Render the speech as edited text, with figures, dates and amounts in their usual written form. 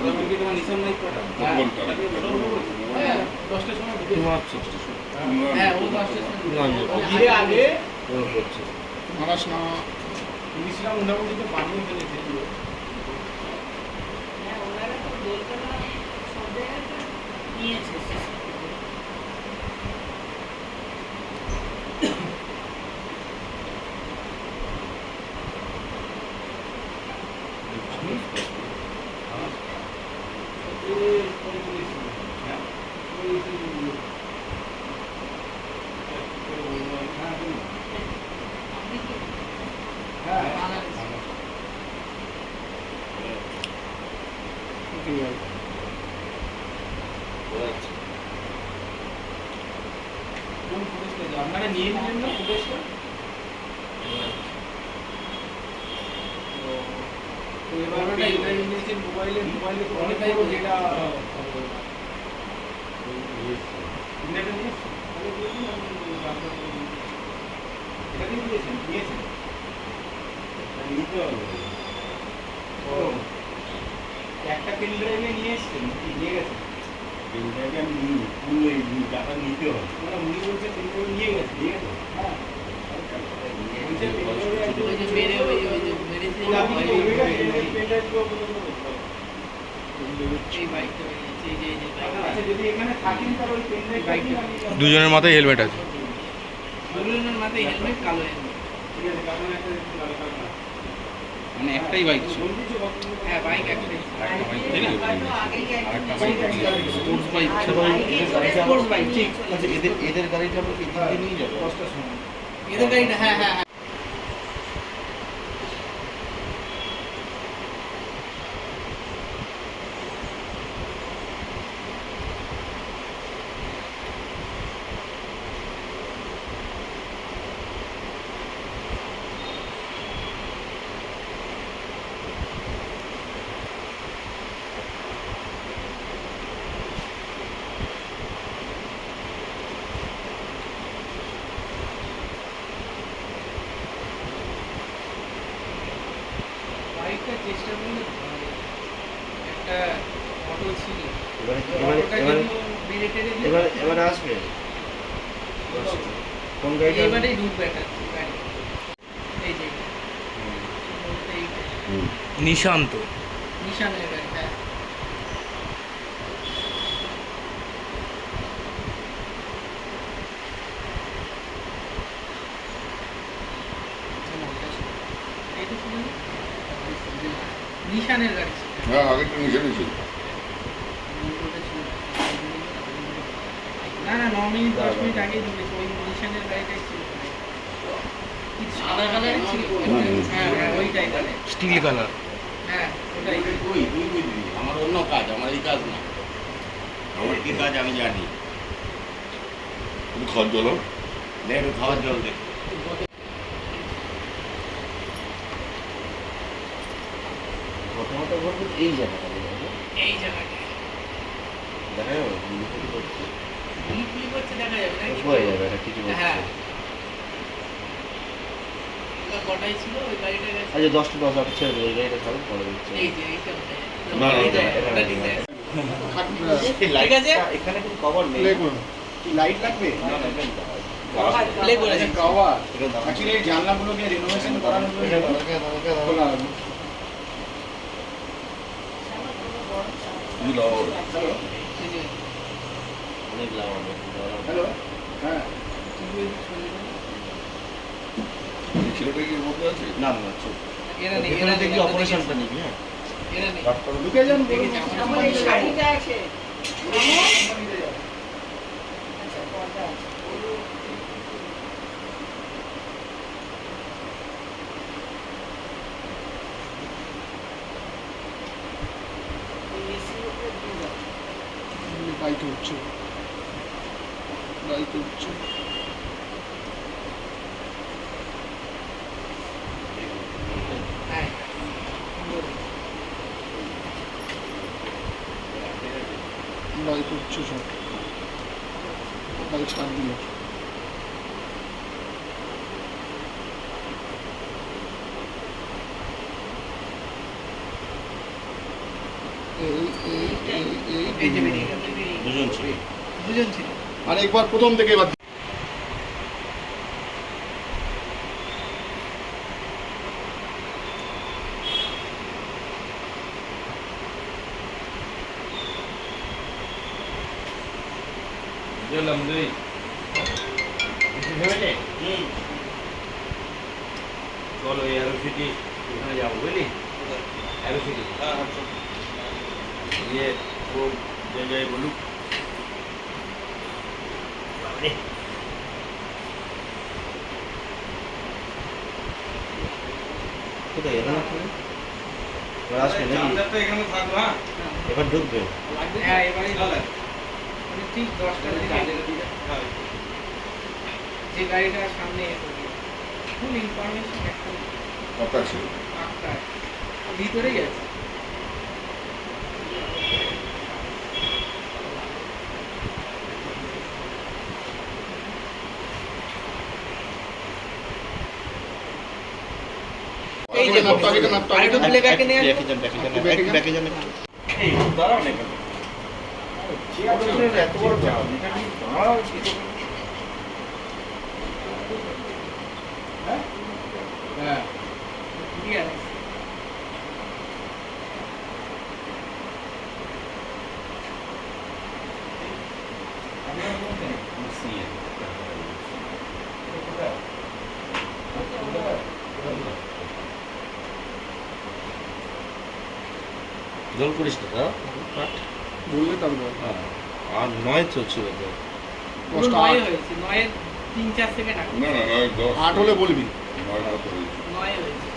মোটামুটি তো বানিয়ে ফেলেছে। আপনারা নিয়ে নিলেন না ফুটেজটা? এবারটা ইন্টারভিউ নিয়েছেন মোবাইলে তো অনেকটাই যেটা এটা নিয়েছেন নিতে হবে। ও একটা পেন ড্রাইভে নিয়ে এসছেন কি নিয়ে গেছেন? পেন ড্রাইভে আমি নিই পুরো এই ডাটা নিতে হবে। ওরা উনি বলছে পেন ড্রাইভে নিয়ে গেছে ঠিক আছে? হ্যাঁ দুজনের মাথায় হেলমেট আছে। দুজনের মাথায় হেলমেট, কালো হেলমেট। মানে একটাই বাইক ছিল? হ্যাঁ বাইক একটাই। Sports bike. স্পোর্টস বাইক ঠিক। আচ্ছা এদের গাড়িটা আমরা কি দিকে নিয়ে যাবো? এদের গাড়িটা হ্যাঁ হ্যাঁ। চেষ্টা করলে একটা অটো ছিল, এবারে আসবে কোন গাড়িটা? এবারেই ঢুকবে একটা গাড়ি। এই যে নিশান্ত, নিশানের গাড়ি। হ্যাঁ নিশানের গাড়ি। হ্যাঁ আগে তো নিশানই ছিল। না না 9 মিনিট 10 মিনিট আগেই ঢুকেছে, ওই নিশানের গাড়িটাই ছিল। সাদা কালার ছিল। হ্যাঁ হ্যাঁ ওইটাই তাহলে স্টিল কালার। হ্যাঁ ওটাই। আমার অন্য কাজ, আমার এই কাজ না। আমার কি কাজ আমি জানি। তুমি খাওয়ার জল দেখ, খাওয়ার জল দেখ। প্রথমত বলবো এই জায়গাটা এই জায়গাটা দেখা যাবে গুলি করছে, দেখা যাবে না বোঝা যাবে এটা কিছু বলছে। হ্যাঁ কটাই ছিল ওই গাড়িটা গেছে। আচ্ছা 10টা 10 আট ছেড়ে দেবো, এই গাড়িটা ছাড়ো পরে দিচ্ছি। এই যে এইটা না, না, ঠিক আছে। এখানে কোনো কভার নেই। কি লাইট লাগবে? না না এটা প্লে করে আচ্ছা কভার অ্যাকচুয়ালি জানলাগুলোকে রিনোভেশন করানোর জন্য খোলা হবে। অনেক লাভ হবে। হ্যালো হ্যাঁ ছেলেটা কি এর মধ্যে আছে? না না চুপ। এরা নেই, এখানে দেখি অপারেশনটা নিবি। হ্যাঁ এরা নেই। ঢুকে যান। আমার এই শাড়িটা আছে। বাইকে উঠছে, বাইকে উঠছে। হ্যাঁ বাইক উঠছে সব, বাইক ছাড় দিল। এই যে বেরিয়ে গেল। দুজন ছিল। দুজন ছিল। আর একবার প্রথম থেকে এবার গেলাম দুই কিছু ভেবেছে চলো এয়ারো সিটি ওখানে যাবো বুঝলি এয়ারো সিটি গিয়ে ও যে যাই বলুক বাবারে কোথায় এখানে আসলে? এবার আসবে নাকি? তো এখানে থাকবো হ্যাঁ এবার ঢুকবে। হ্যাঁ, এবারেই চলে। মানে ঠিক 10টার দিকে যে গাড়িটা সামনে ফুল ইনফরমেশন একটা কথা ছিল আটটায় ভিতরেই আছে। এই যে নাপতো আগে নাপতো আগে আরেকটু তুলে ব্যাকে নিয়ে আসবো। ব্যাকে যান, ব্যাকে যান, ব্যাকে যান। ব্যাকে যান একটু। এই দাঁড়াও না কেন এত বড় চাপ দাঁড়াও কি হ্যাঁ ঠিক আছে। জল করিস না তা? বললে তারপর হ্যাঁ। আর 9 চলছিল তো। পুরো 10টা 9 হয়েছে। 9 এর 3-4 সেকেন্ড আগে না না 9 10 8 হলে বলবি 9 হয়েছে 9 হয়েছে।